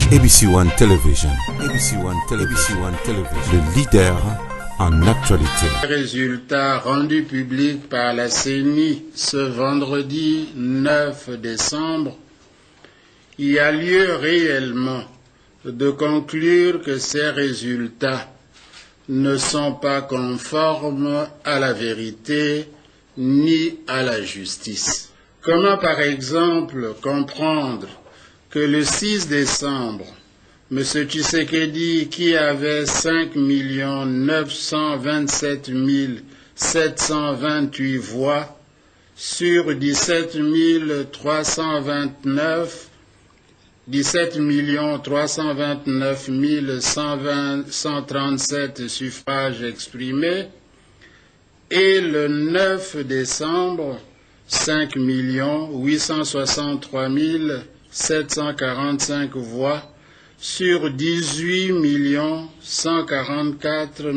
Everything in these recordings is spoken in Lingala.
ABC One Television. ABC One Television. Le leader en actualité. Résultats rendus publics par la CENI ce vendredi 9 décembre, il y a lieu réellement de conclure que ces résultats ne sont pas conformes à la vérité ni à la justice. Comment par exemple comprendre que le 6 décembre, M. Tshisekedi, qui avait 5 927 728 voix sur 17 329 137 suffrages exprimés, et le 9 décembre, 5 863 745 voix sur 18 144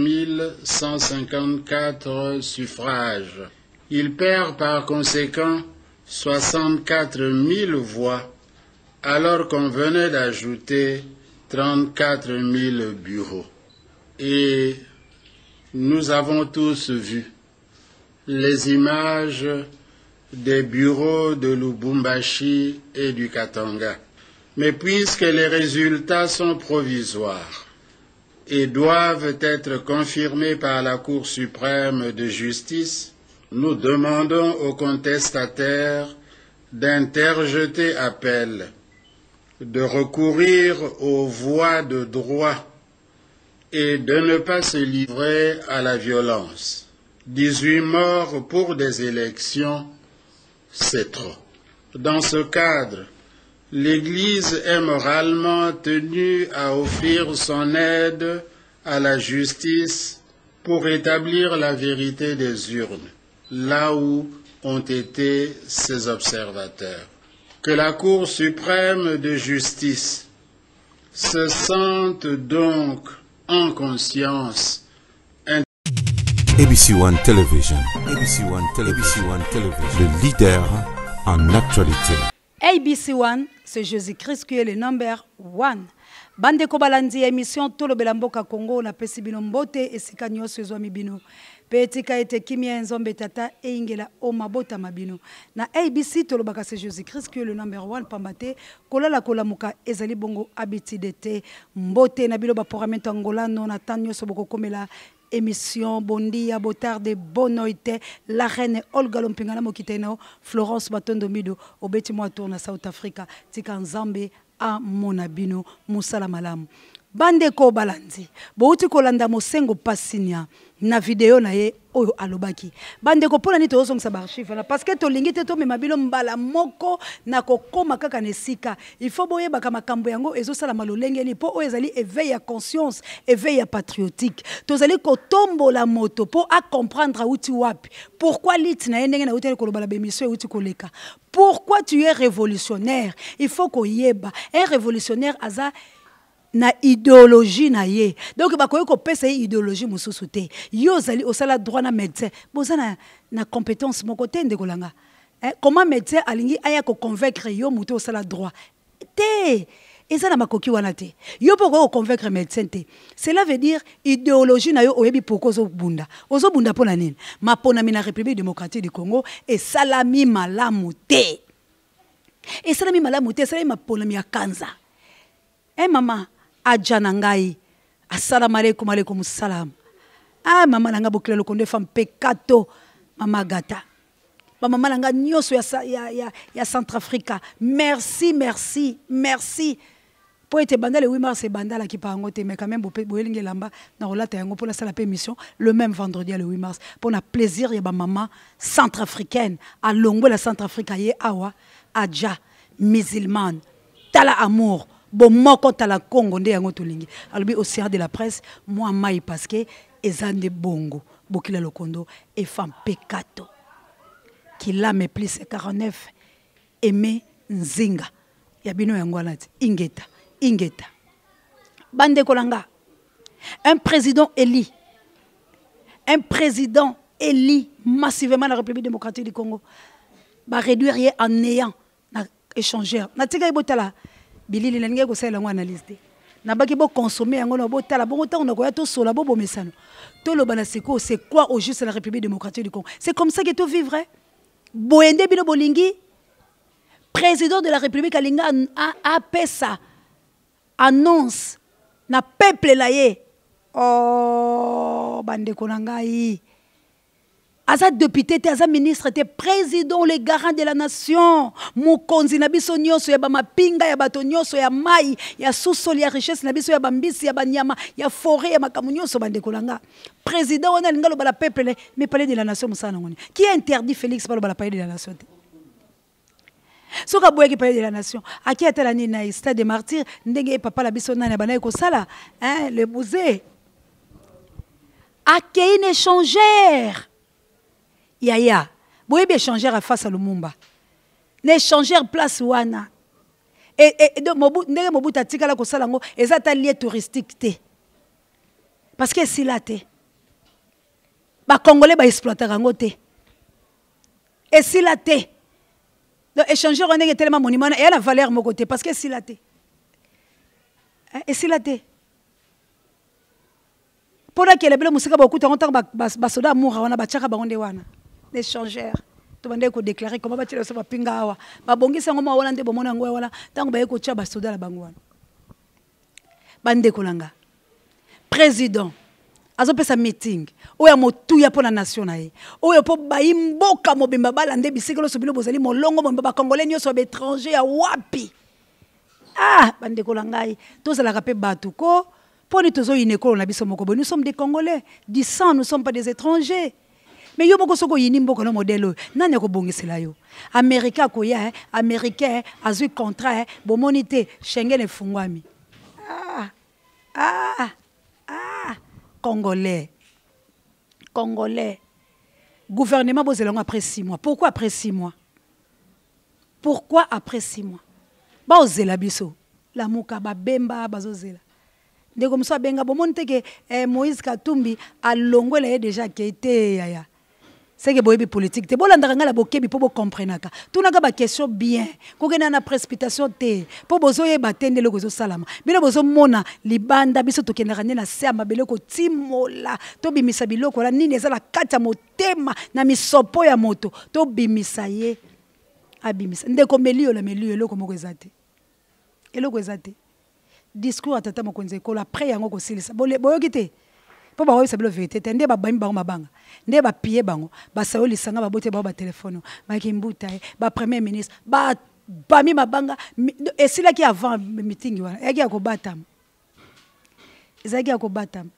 154 suffrages. Il perd par conséquent 64 000 voix, alors qu'on venait d'ajouter 34 000 bureaux. Et nous avons tous vu les images des bureaux de Lubumbashi et du Katanga. Mais puisque les résultats sont provisoires et doivent être confirmés par la Cour suprême de justice, nous demandons aux contestataires d'interjeter appel, de recourir aux voies de droit et de ne pas se livrer à la violence. 18 morts pour des élections, c'est trop. Dans ce cadre, l'Église est moralement tenue à offrir son aide à la justice pour établir la vérité des urnes, là où ont été ses observateurs. Que la Cour suprême de justice se sente donc en conscience. ABC One Television. ABC One Television. Le leader en actualité. ABC One, c'est Jésus-Christ qui est le number one. Bande ko balandi émission Tolo Belamboka Congo na pesi bino mbote esika nyonso ezwami bino. Petika ete kimia nzombe tata eingela o mabota mabino. Na ABC Tolo baka c'est Jésus-Christ qui est le number one pambate kolala kolamuka ezali bongo abitidete mbote na bilo ba programme Angola non atanyo soboko komela émission Bondia Botarde Bonoite la reine Olga Lompingana Mokiteno Florence Batondo Mido obeti mo tourna South Africa tika Nzambe a Monabino Musala Malamu bande ko balanzi bouti kolanda mosengo pasinia na video na ye oyo alobaki bande ko pona ni to zongisa ba archive na parce que to lingite to memabilo mbala moko na kokoma kaka nesika il faut boye baka makambo yango ezo sala malolenge ni po o ezali éveil à conscience éveil à patriotique tozali ko tombo la moto po a comprendre uti wapi pourquoi lit na ndenge na uti ko lobala bemission uti koleka pourquoi tu es révolutionnaire il faut ko yeba un révolutionnaire aza na idéologie na ye donc bakoye ko pesa idéologie mususu te yo zali osala droit na médecin bozana na compétence moko te ndekolanga comment médecin alingi aya ko convaincre yo muto osala droit te ezana makoki wana te yo poko convaincre médecin te cela veut dire idéologie na yo oyebi poko ozobunda pona nini mapona mina République démocratique du Congo et salami malamu te salami mapona mi akanza mama Adjana ngai assalamu alaikum salam mama nanga bokile lokondo femme pekato mama gata mama nanga nyoso ya Centrafrica merci pour être bandale 8 mars et bandala qui pa ngote mais quand même boelinge lamba na rolata yango pour la salle émission le même vendredi le 8 mars pour na plaisir ya ba maman centrafricaine à Longwe la Centrafrica ye awa adja musulmane tala amour bon moko tala Congo nde yango tolingi albi au sein de la presse moi mai parce que ezande bongo bokila lokondo et femme pekato qui l'a me plus 49 aimé nzinga ya bino yango alati ingeta bande kolanga un président élu massivement la République démocratique du Congo va réduire en néant na échangeur na tika ibotala bilili na ninge ko sala ngo analyse te na baki bo consommer yango na bo tala bongo tango na ko ya to sola bo bomesano to lo bana seko c'est quoi au juste la République démocratique du Congo c'est comme ça que tu vivrais boende bino bolingi président de la République alinga a pesa annonce na peuple la ye oh bande konangai aza député, aza ministre, président, le garant de la nation. Mokonzi na biso nyonso ya ba mapinga ya bato nyonso ya mai, ya sous-sol ya richesse na biso ya bambisi ya banyama, ya forêt ya makamu nyonso bande kolanga. Président wana linga lo bala peuple mais palais de la nation musana ngoni. Qui interdit Félix par le bala palais de la nation? Soka boye ki palais de la nation. Aki atala ni na stade des martyrs, ndenge papa la biso na bana ko sala, hein, le musée. Aki une échangère. Yaya, boye bien échangeur face à Lumumba. L'échangeur place wana. Et donc ndenge mobu tatika la ko sala ngo ezata lieu touristique té. Parce que si la té. Ba congolais ba exploiter ngo té. Et si la té. Donc échangeur on est tellement monument et a la valeur mon côté parce que si la té. Et si la té. Pour la qu'elle belle musika ba okuta ngota ba soda moura wana ba tchaka ba onde wana. L'échangeur to bande ko déclarer comment ba tshela so ba pinga awa ba bongisa ngoma wala nde bomona ngwa wala tango ba yeko tcha ba soda la bangwana bande kolanga président azo pesa meeting oya motuya pona nation na ye oya po ba imboka mobimba bala nde bisikelo so bilo bozali molongo mo ba congolais nyoso ba étranger ya wapi ah bande kolanga to zala ka pe batu ko poni tozo inekolo na biso moko nous sommes des congolais du sang nous sommes pas des étrangers. Mais yo boko soko yini mboko na modèle nani ko bongisela yo Américain ko ya américain azui contrat bomonité Schengen efungwami congolais gouvernement bozelango après 6 mois pourquoi après 6 mois ba ozela biso la muka ba bemba bazozela ndeko mso benga bomonité que Moïse Katumbi a longwela déjà qui était yaya. C'est que boyebi politique te bolanda ngala bokebi po bo comprenaka tunaka ba question bien ko gena na précipitation te po bozo ye batende le gozo salama bino bozo mona libanda biso to kenaka na sema beleko timola to bimisa biloko la nini ezala kata motema na misopo ya moto to bimisa ye abimisa ndeko melio la melio eloko moko ezate discours atata mokonze ko la après yango ko silisa boyoki te po ba oyisa bilo vérité te nde ba bambi bango mabanga nde ba pied bango ba saoli sanga ba bote ba téléphone ba kimbuta ba premier ministre ba bami mabanga et c'est là qui avant meeting wana yaki akobatam ezaki akobatam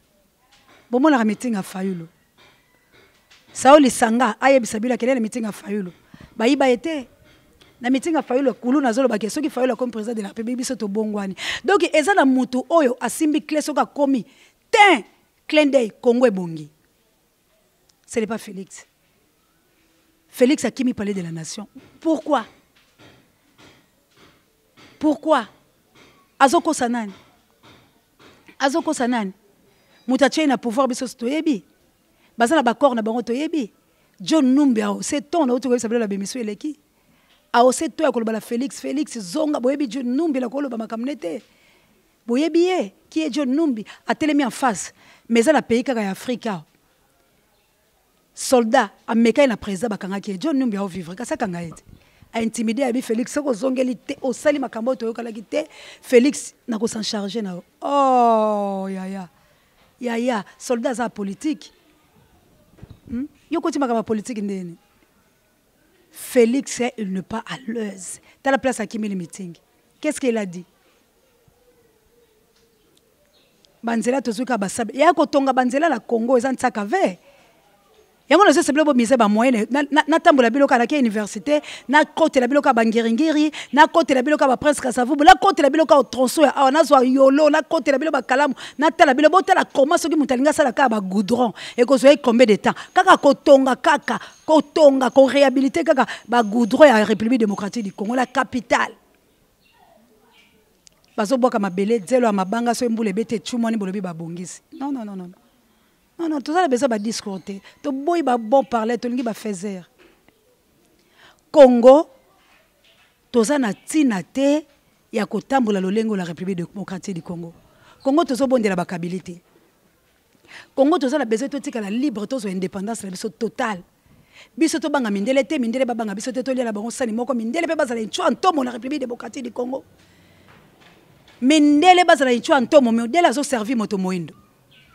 bomona ka meeting a fayulo saoli sanga ayebisa bilo kelele meeting a fayulo ba yiba été na meeting a fayulo kulu nazolo ba keso ki fayulo comme président de la République biso to bongwani donc eza na mutu oyo asimbi clé soka komi tin clin d'œil Congo ebongi. Ce n'est pas Félix. Félix a qui me parlait de la nation. Pourquoi? Azoko Sanani. Moutache na pouvoir biso toyebi. Bazana bakor na bango toyebi. John Numbi c'est ton na oto sabela la bemiso eleki. C'est toi ko la Félix zonga boyebi John Numbi la ko lo ba makamnete. Boyebi qui est John Numbi a télémi en face. Mais à la pays kaka Afrika soldat ameka na président bakanga ki John Numbi a vivre kasa kanga ete a intimider abi Félix ko zongeli te o sali makambo to yokala ki te Félix na ko s'en charger na oh yaya soldat za politique yoko ti makamba politique ndeni Félix il n'est pas à l'aise dans la place à Kimi le meeting qu'est-ce qu'il a dit banzela tozuka basabe ya ko tonga banzela la Congo ezan tsaka ve yango na sese bilo mise ba moyenne na tambola biloka na université na côté la biloka bangiringiri na côté la biloka ba prince Kasavubu na côté la biloka au tronçon ya na zo yolo na côté la biloka kalamu na tala bilo botala comment soki mutalinga sala ka ba goudron et ko zoye combien de temps kaka ko tonga ko réhabiliter kaka ba goudron ya République démocratique du Congo la capitale. Bazo boka mabele zelo ya mabanga so mbule bete chumoni bolobi babongisi non tout ça besoin ba discourter to boy ba bon parler to lingi ba faiser Congo toza na tina te ya kotambola lolengo la République démocratique du Congo. Congo tozo bondela bakabilité. Congo tozo la besoin totika la libre tozo indépendance la biso totale. Biso to banga mindele te mindele ba banga biso te to lela bango sani moko mindele pe bazala ncho antomo la République démocratique du Congo. Mindele bazala ncho antomo modèle azo servir moto moindo.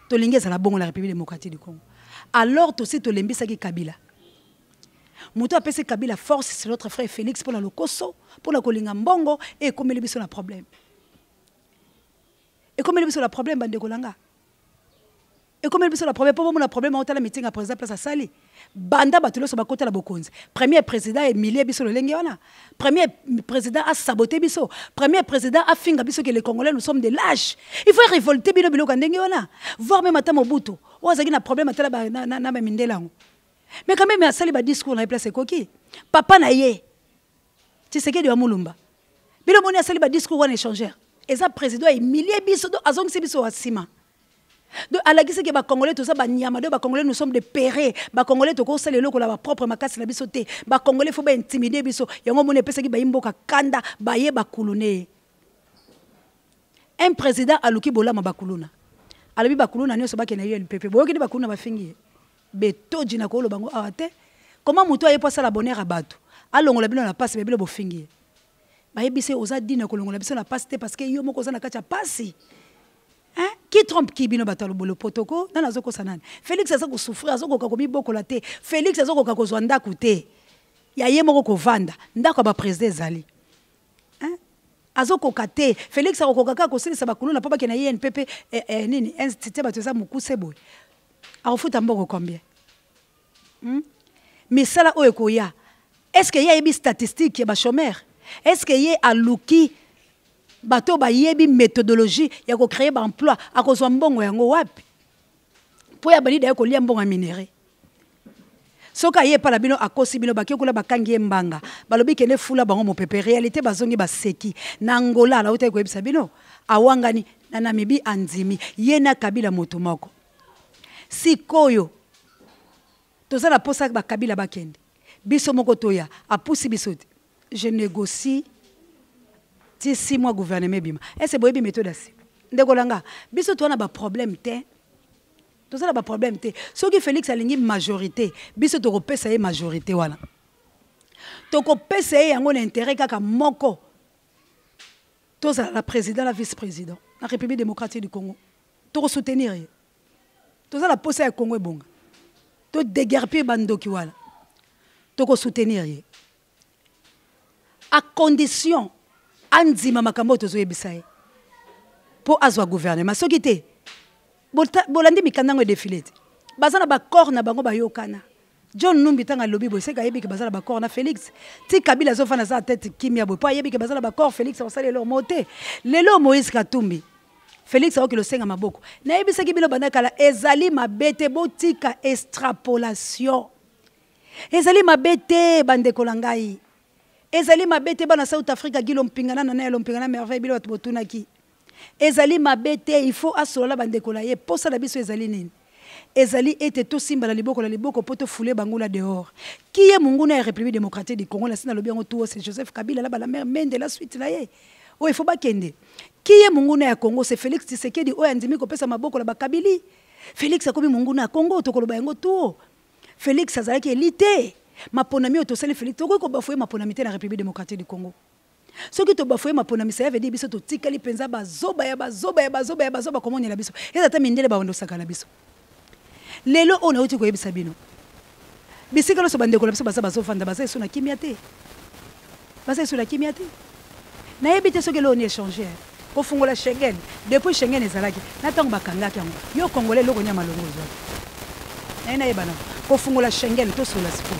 To lingeza la bongo la République démocratique du Congo. Alors to si to lembisa ki Kabila. Moto apesi Kabila force c'est notre frère Félix pour la lokoso pour la kolinga mbongo et comme le biso na problème. Et comme le biso la problème bande kolanga. Et comme le biso la problème pour mon problème on tala meeting à président place à Sali. Banda batulo so bakota la bokonzi. Premier président Emilie biso le lenge wana. Premier président a saboté biso. Premier président a finga biso que les Congolais nous sommes des lâches. Il faut révolter bino bilo kandenge wana. Voir même ata Mobutu. Ozaki na problème atala na mindelango. Mais quand même, il y a un discours dans les places coquilles. Papa na ye. Tu sais qu'il y a un moulumba. Mais le monde a un discours en échangeur. Et ça, président, il milliers biso de azong sibiso asima. Donc, à la guise que les Congolais, tout ça, les Congolais, nous sommes des pérés. Les Congolais, tout ça, les locaux, leur propre makasi, la bisoté. Les Congolais, il faut intimider biso. Il y a un moment où qui ba imboka kanda, baye bakulune. Un président a luki bola ma bakuluna. Alabi bakuluna, nous sommes pas qu'il y a eu le PP. Boyo qui bakuluna va finir. Beto djina ko lo bango awate comment muto aye pasa la bonheur abatu alongola bino na passe bebele bofingi ba yebise oza dina ko longola biso na passe te parce que yo moko za na kacha passe hein qui trompe qui bino batalo bolo potoko na nazo ko sanani Félix azako souffrir azako ko miboko la te Félix azako ko zwanda kute ya ye moko ko vanda ndako ba président zali hein azoko kate Félix azako kaka ko silisa bakulu na papa ke na INPP nini institut batoza mukuse boy arofuta mbongo combien mais ça là oyekoya est-ce qu'il y a des statistiques ya chômeur est-ce qu'il y a aluki bato ba yebi méthodologie ya ko créer ba emploi akozwa mbongo yango wapi po ya bali da ko lia mbongo minéré soka ye pa la bino akosi bino bakio kula bakangi mbanga balobi kene fula bango mopepe réalité bazongi ba seki na Angola la uta ko yebisa bino awangani na Namibie anzimi yena Kabila moto moko sikoyo toza la posa ba Kabila bakende biso moko toya apusi biso je négocie ti 6 mois gouvernement bima est-ce boyebi méthode asi ndeko langa biso to na ba problème te toza na ba problème te soki Félix alingi majorité biso to kopesa ye majorité wana to kopesa ye yango na intérêt kaka moko toza la président la vice-président la République démocratique du Congo to soutenir ye tout ça la poste à Congo bonga to déguerpir bandoki wala to ko soutenir ye à condition andima makambo to zo yebisa ye pour azwa gouvernement soki te bolandi mikandango défilé bazana ba corps na bango ba yokana John Numbi tanga lobi bo seka yebi ke bazala ba corps na Félix ti Kabila zo fana za tête kimia bo pa yebi ke bazala ba corps Félix on sale leur monter lelo Moïse Katumbi Félix a le senga maboko. Na yebisa ki bilo banda kala ezali mabete botika extrapolation. Ezali mabete bande kolangai. Ezali mabete bana South Africa gilo mpingana na na lompingana merveille bilo botuna ki. Ezali mabete il faut asola bande kolaye posa la biso ezali nini. Ezali ete to simba la liboko poto foulé bangula dehors. Qui est munguna République démocratique du Congo la sina lobi ngo tout c'est Joseph Kabila la la mère mende la suite la ye. Oh il faut pas kende. Qui est munguna ya Congo c'est Félix Tshisekedi o andimi ko pesa maboko la bakabili. Félix akobi munguna ya Congo to koloba yango tout. Félix azalaki élité. Maponami otosali Félix to ko bafoué maponamité na République démocratique du Congo. Ce qui te bafoué maponami ça veut dire biso to tikali penza bazoba comment ni la biso. Ezata mindele ba ondo saka la biso. Lelo on a uti ko yebisa bino. Bisikalo so bande ko la biso bazo fanda bazo so na kimiate. Bazo so na kimiate. Na yebite so ke lo on échanger. Ko fungola Schengen depuis Schengen ezalaki na tango bakangaki yango yo congolais loko nya malongo zo na yebana ko fungola Schengen to sola sipo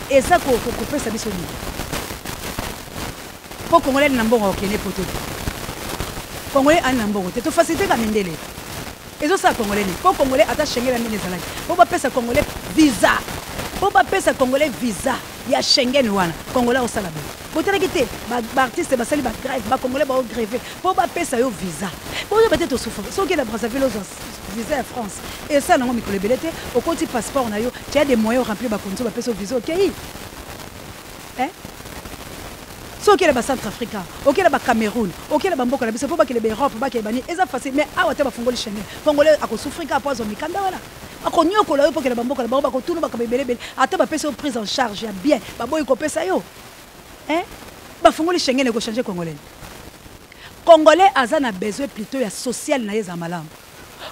eza ko pesa biso ni po congolais na mbongo okene poto congolais an na mbongo te to facilité ka mindele ezo sa congolais ni po congolais ata Schengen na mine ezalaki po ba pesa congolais visa po ba pesa congolais visa ya Schengen wana congolais au sala botelaki te ba artiste basali ba grève ba congolais ba gréver po ba pesa yo visa po yo peut-être souffrir so que la Brazzaville aux visa en France et ça non mikolo belete au côté passeport na yo tu as des moyens remplir ba konzo ba pesa visa OK hein soki le ba Centrafrica, OK le ba Cameroun, OK le ba mboka la biso po ba ke le Europe, ba ke bani eza facile mais awa te ba fongoli Schengen. Congolais ako souffrir ka poison mikanda wala. Ako nyoko la po ke le ba mboka la ba ko tunu ba ka belebele ata ba pesa prise en charge ya bien. Ba boy ko pesa yo. Hein? Ba fongoli Schengen ko changer Congolais. Congolais azana besoin plutôt ya social na yeza malamu.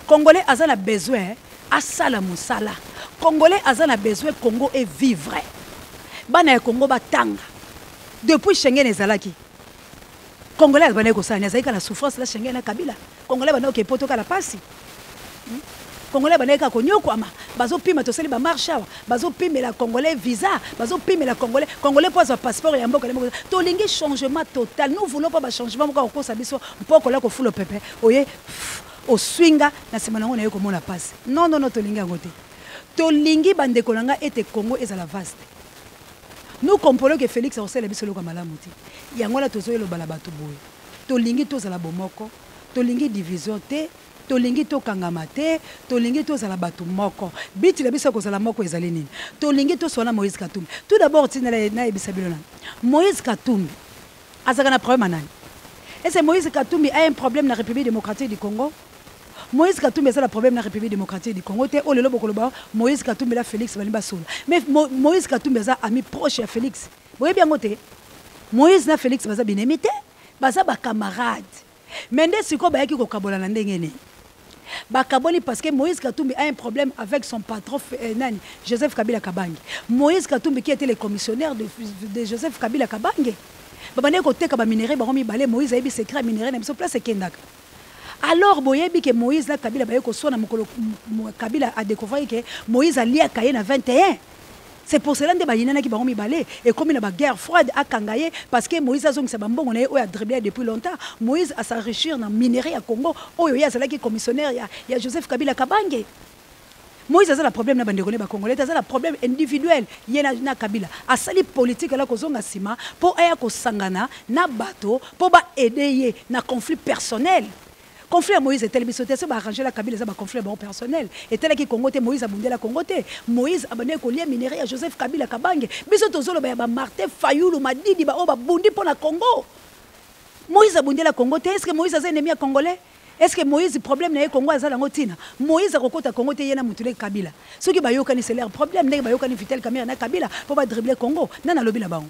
Congolais azana besoin à sala musala. Congolais azana besoin Congo et vivre. Bana ya Congo batanga. Depuis Schengen ezalaki. Congolais bana ko sanya zaika la souffrance la Schengen na Kabila. Congolais bana ko poto ka la pasi. Congolais bana ka konyoko ama bazo pima to seli ba marche bazo pima la Congolais visa, bazo pima la Congolais pose un passeport ya mboka to lingi changement total. Nous voulons pas ba changement ko ko sabiso mpoko la ko fulo pepe. Oye au swinga na semana ngona yeko mona passe. Non to lingi ngote. To lingi bande kolanga ete Congo ezala vaste. Nous comprenons que Félix a aussi la bisolo comme malamuti. Yangola tozo lo balabatu boy. To lingi to zala bomoko, to lingi division te, to lingi to kangamate, to lingi to zala batu moko. Biti la biso ko zala moko ezali nini. To lingi to sona Moïse Katumbi. Tout d'abord tina na ebisa bilona. Moïse Katumbi azaka na problème nani? Est-ce que Moïse Katumbi a un problème dans la République démocratique du Congo? Moïse Katumbi a un problème dans la République démocratique du Congo. Moïse Katumbi a Félix Baliba Soul. Mais Moïse Katumbi a ami proche à Félix. Vous voyez bien côté. Moïse na Félix baza bien imité, baza ba camarade. Mais dès ce qu'on ba yaki ko kabola na ndengene. Ba kaboli parce que Moïse Katumbi a un problème avec son patron Joseph Kabila Kabange. Moïse Katumbi qui était le commissionnaire de Joseph Kabila Kabange. Ba bane ko teka ba minerai ba romi balé Moïse a eu secret minerai na biso place Kendaka. Alors boyebi que Moïse na Kabila ba yeko sona mukolo Kabila a découvert que Moïse a lié à Kaye na 21. C'est pour cela que bayina ki ba romi balé et comme il y a guerre froide à Kangaye parce que Moïse a zongi sa bambongo na o a dribblé depuis longtemps. Moïse a s'enrichir dans minerai à Congo. Oyo ya zala ki commissionnaire ya Joseph Kabila Kabange. Moïse a un problème na bandekone ba Congolais, a un problème individuel yena na Kabila. A sali politique la ko zonga sima pour aya ko sangana na bateau pour ba aider na conflit personnel. Conflit à Moïse était le bisoté, c'est arranger la Kabila, c'est un conflit bon personnel. Et tel qui Congoté, Moïse a bondé la Congoté. Moïse a bonné collier minéré à Joseph Kabila Kabange. Bisoto zolo ba Martin Fayoulou Madidi ba oba bondi pour la Congo. Moïse a bondé la Congoté. Est-ce que Moïse a un ennemi à Congolais? Est-ce que Moïse problème na Congo a la ngotina? Moïse a kokota Congoté yena mutule Kabila. Ceux qui ba yokani c'est leur problème, ne ba yokani fitel caméra na Kabila pour ba dribbler Congo. Nana lobi la bango.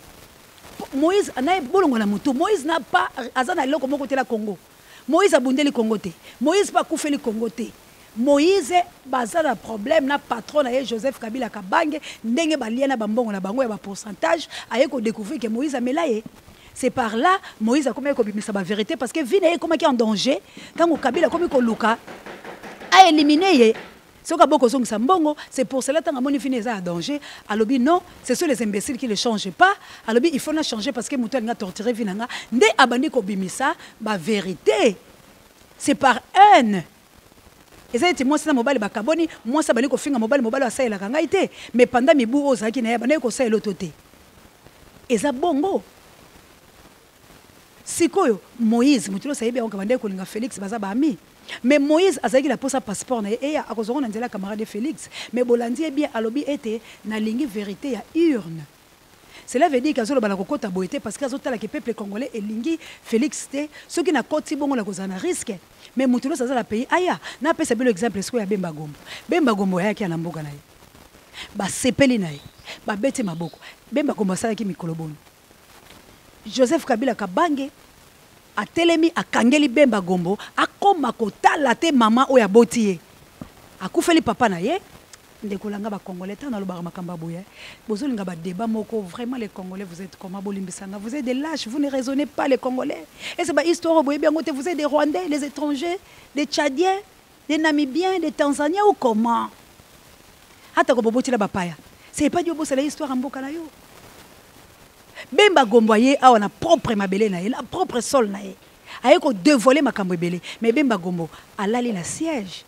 Moïse a bolongo na mutu. Moïse n'a pas azana loko moko te la Congo. Moïse a bondé le Congoté. Moïse pas coufé le Congoté. Moïse baza na problème na patron na Joseph Kabila Kabange ndenge balia na bambongo na bango ya ba pourcentage aye ko découvrir que Moïse a melaye. C'est par là Moïse a comme ko bimisa ba vérité parce que vine comme qui en danger quand Kabila comme ko luka a éliminé c'est pour cela que Moni finit à danger. Alors, non, ce sont les imbéciles qui ne changent pas. Alors, il faut changer parce que Mouton a torturé Vinanga. Dès Abandi Kobimisa, la vérité, c'est par haine. Et ça, moi, c'est un mobile bakaboni, moi, ça bani ko finga mobile à ça et la kangaïté. Mais pendant mes bouts, ça qui n'a pas ko ça et l'autre. Et ça, bongo. Sikoyo, Moïse, Mouton, ça y est bien, on commandait ko linga Félix, baza bami. Mais Moïse a dit la pose passeport et a cause on a dit la camarade de Félix mais bolandi bien alobi était na lingi vérité ya urne. Cela veut dire qu'azolo bala kokota boité parce qu'azota la peuple congolais et lingi Félix té ceux qui na koti bongo la cause na risque mais mutulo ça la pays aya na pesa bien exemple ce ya Bemba Gombo ya ki na mboka na ye ba sepeli na ye ba bete maboko Bemba Gombo sala ki mikolo bono Joseph Kabila Kabange a telemi a kangeli Bemba Gombo a koma kotala te mama oya botiye a koufeli papa na ye ndekolanga ba congolais tan lo ba makamba boye bozolinga ba débat moko vraiment les congolais vous êtes comment bolimbisanga vous êtes des lâches vous ne raisonnez pas les congolais et c'est ba histoire boye bien ngote vous êtes des rwandais les étrangers des tchadiens des namibiens des tanzaniens ou comment hata ko bobotila ba paya c'est pas dio bossa la histoire en mboka na yo Bemba Gombo ye a na propre mabele na ye la propre sol na ye aye ko dévoiler makambo belé mais Bemba Gombo alali na siège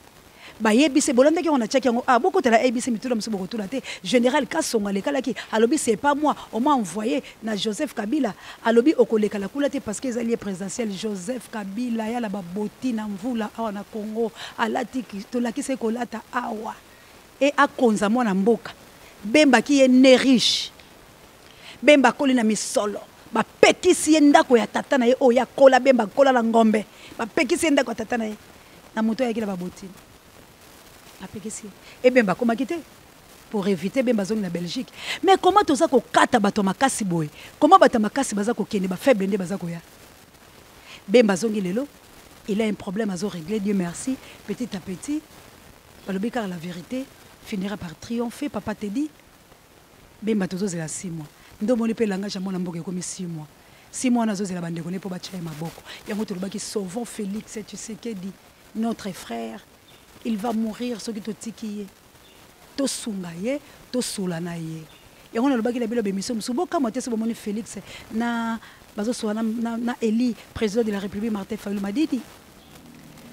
ba yebise bolanda ki on a checké beaucoup de la ABC mitula msubo kotula te général Kasonga le kala ki alobi c'est pas moi on m'a envoyé na Joseph Kabila alobi okoleka la kula te parce que alliés présidentiel Joseph Kabila ya la baboti na mvula awa na Congo alati to la ki se kolata awa et a konza mwana mboka Bemba ki est né riche Bemba koli na misolo ba pekisi ndako ya tata na ye o ya kola bemba kola la ngombe ba pekisi ndako ya tata na ye na moto ya kila ba botine ba pekisi e bemba koma kité pour éviter bemba zone na Belgique. Mais comment tout ça ko kata bato makasi boy, comment bato makasi baza ko kende ba faible ndé baza ko ya bemba zongi lelo il a un problème à régler, Dieu merci, petit à petit car la vérité finira par triompher. Papa te dit bemba tozo zela 6 mois ndo moni pe langage mona mboke comme 6 mois 6 mois nazo zela bande koné po ba tchai maboko yango to lobaki sauvons Félix, tu sais que dit notre frère il va mourir ce qui to tikiye to sunga ye to sula na ye yango na lobaki la belo bémission musubo kama te so moni Félix na bazo so na Eli président de la République Martin Fayulu Madidi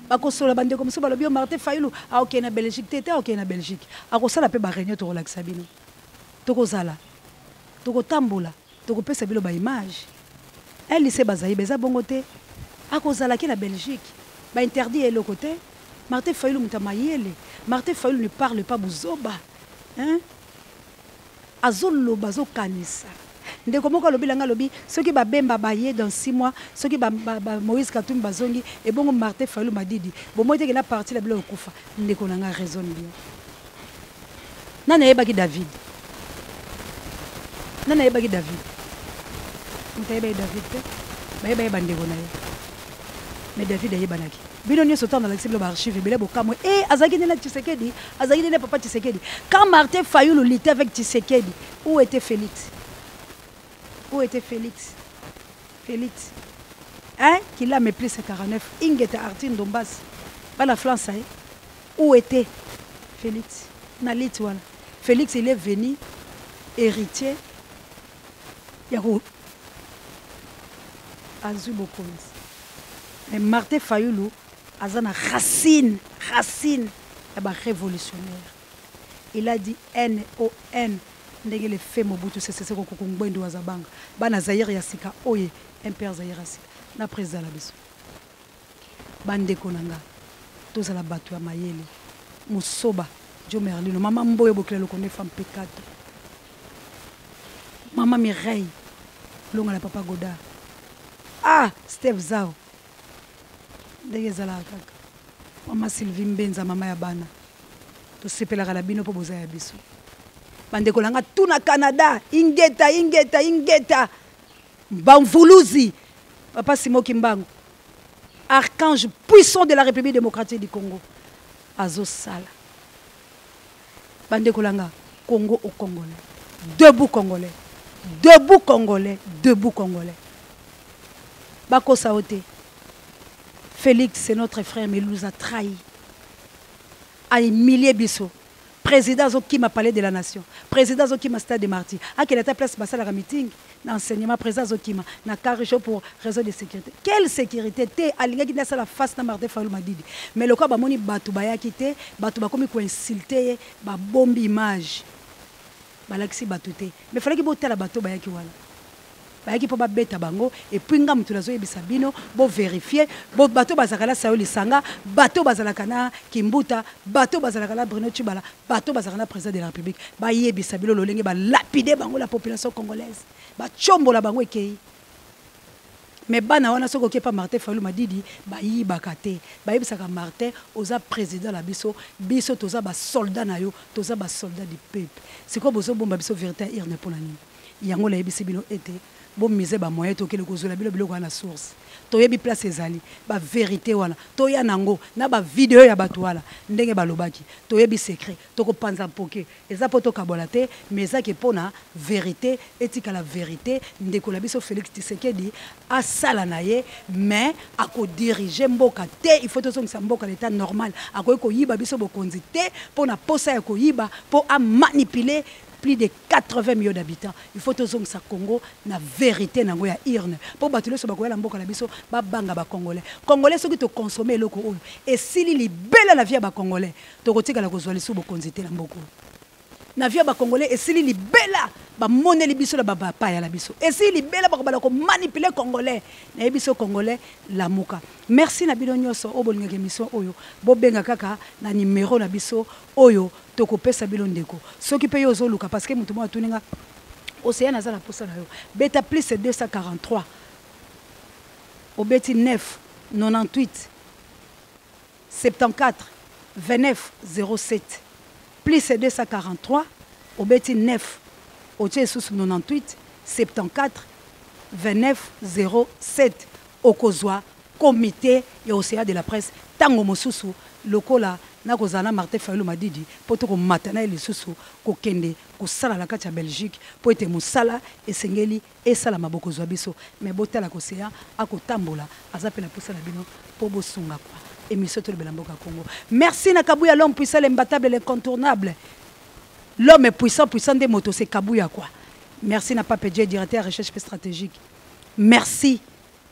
bako sola bande comme ça balobio Martin Fayulu a OK na Belgique tete OK na Belgique ako sala pe ba réunion to relaxa bino to ko zala to ko tambola to ko pesa bilo ba image elle lycée bazayi beza bongote ako zala ki na Belgique ba interdit le côté Martin Fayulu mutamayele Martin Fayulu ne parle pas buzoba hein azolo bazo kanisa ndeko moko lobi langa lobi ceux qui ba bemba baye dans 6 mois ceux qui ba Moïse Katumbi bazongi et bongo Martin Fayulu Madidi bon moi te que na partie la bilo kufa ndeko nanga raison bien nana yebaki David nana yebaki David mutayeba David te bayeba bandeko na ye mais David ayebanaki bino nyo sotan dans l'exemple de l'archive bele bokamo et azaki na Tshisekedi azaki na papa Tshisekedi quand Martin Fayulu luttait avec Tshisekedi où était Félix? Où était Félix? Félix hein qui l'a mépris c'est 49 ingeta Artine Dombas pas la France hein? Où était Félix? Na litwana Félix il est venu héritier Yaro Azubokonzi. Mais Martin Fayulu azana racine ba révolutionnaire. Il a dit N-O-N ndenge le fait Mobutu c'est ko ngwendo wazabanga bana Zaire ya sika oye impère Zaire ya sika na président la biso bande konanga toza la batu ya mayele musoba Jo Merlino mama mboyo bokela le connaît femme P4 mama Mireille longa la papa Godard ah Steve Zao ndenge zala kaka mama Sylvie Mbenza mama ya bana to sepela la bino po boza ya biso bande kolanga tout na Canada ingeta Bamvuluzi papa Simo Kimbangu archange puissant de la République démocratique du Congo azo sala bande kolanga Congo au Congolais debout Congolais bako saote Félix c'est notre frère mais il nous a trahi a humilié biso président qui m'a parlé de la nation président qui m'a stade de Marty à quelle était place basala meeting d'enseignement président qui m'a na carreau pour raison de sécurité quelle sécurité té alinga qui na la face na Martin Fayulu Madidi mais le quoi ba moni batu ba yakité batu ba komi ko insulter ba bombe image ba laxi batu té mais fallait que botela batu ba yaki wala bayaki po babeta bango et puis nga mutu nazo yebisa bino bo vérifier bo bato bazakala sayo lisanga bato bazalaka na Kimbuta bato bazalaka na Bruno Tshibala bato bazalaka na président de la République ba yebisa bilo lolenge ba lapider bango la population congolaise ba chombola bango ekei mais bana wana soko ke pa Martin Fayulu Madidi ba yibaka te ba yebisaka Martin oza président la biso toza ba soldat na yo toza ba soldat du peuple c'est quoi bozo bomba biso vérité irne pour la nini yango la yebisi bino ete bon mise ba moyen to kele kozula bilo wana source to yebi place ezali ba vérité wana to ya nango na ba vidéo ya batu wala ndenge balobaki to yebi secret to ko panza poke eza poto kabola te mais ça ke pona vérité etika la vérité ndeko la biso Félix Tshisekedi a sala na ye mais ako diriger mboka te il faut to songisa mboka l'état normal ako ko yiba biso bokonzi te pona posa ya ko yiba po a manipuler plus de 80 millions d'habitants. Il faut que ça Congo na vérité nango ya irne. Pour batuler so bakoya mboka la biso ba banga ba congolais. Congolais ceux qui te consommer loko oyo. Et s'il libelle la vie ba congolais, to kotika la kozwali so bokonzité la mboko. Na vie ba congolais et s'il libella ba monnaie li biso la ba pa ya la biso. Et s'il libella ba ko manipuler congolais. Na biso congolais la muka. Merci na bino nyoso obolinga émission oyo. Bo benga kaka na numéro na biso oyo toko pesa bilo ndeko. Soki pe yo zoluka parce que mutu mo atuninga Océane Azala Poussa na yo. Beta plus 243. Au beti 9 98 74 29 07. Plus 243. Au beti 9 au sous 98 74 29 07. Au Kozwa comité et Océane de la presse. Tango Mosusu lokola na kozana Martin Fayulu Madidi poto ko matana ile susu ko kende ko sala la kati ya Belgique po ete musala esengeli esala maboko zwa biso mais botala ko seya akotambola azapela pousa na bino po bosunga kwa émission to le Belamboka Congo. Merci na Kabuya l'homme puissant l'imbattable l'incontournable. L'homme est puissant des motos c'est Kabuya quoi. Merci na Pape Dj directeur recherche stratégique. Merci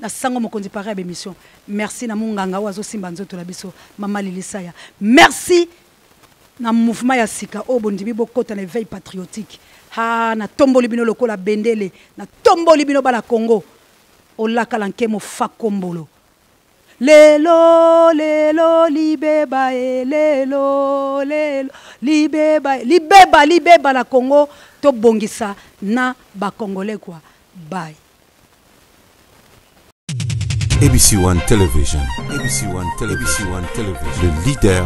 na sango mokonzi pare émission. Merci na munganga wazo simba nzoto la biso mama Lilisaya. Merci na mouvement ya sika obondibi bokota na veille patriotique. Ha na tomboli bino lokola bendele na tomboli bino bala Congo. Olaka lankemo fakombolo. Lelo lelo libeba lelo lelo libeba la Congo to bongisa na ba congolais quoi. Bye. ABC One Television. ABC One Television. Le leader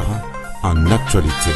en actualité.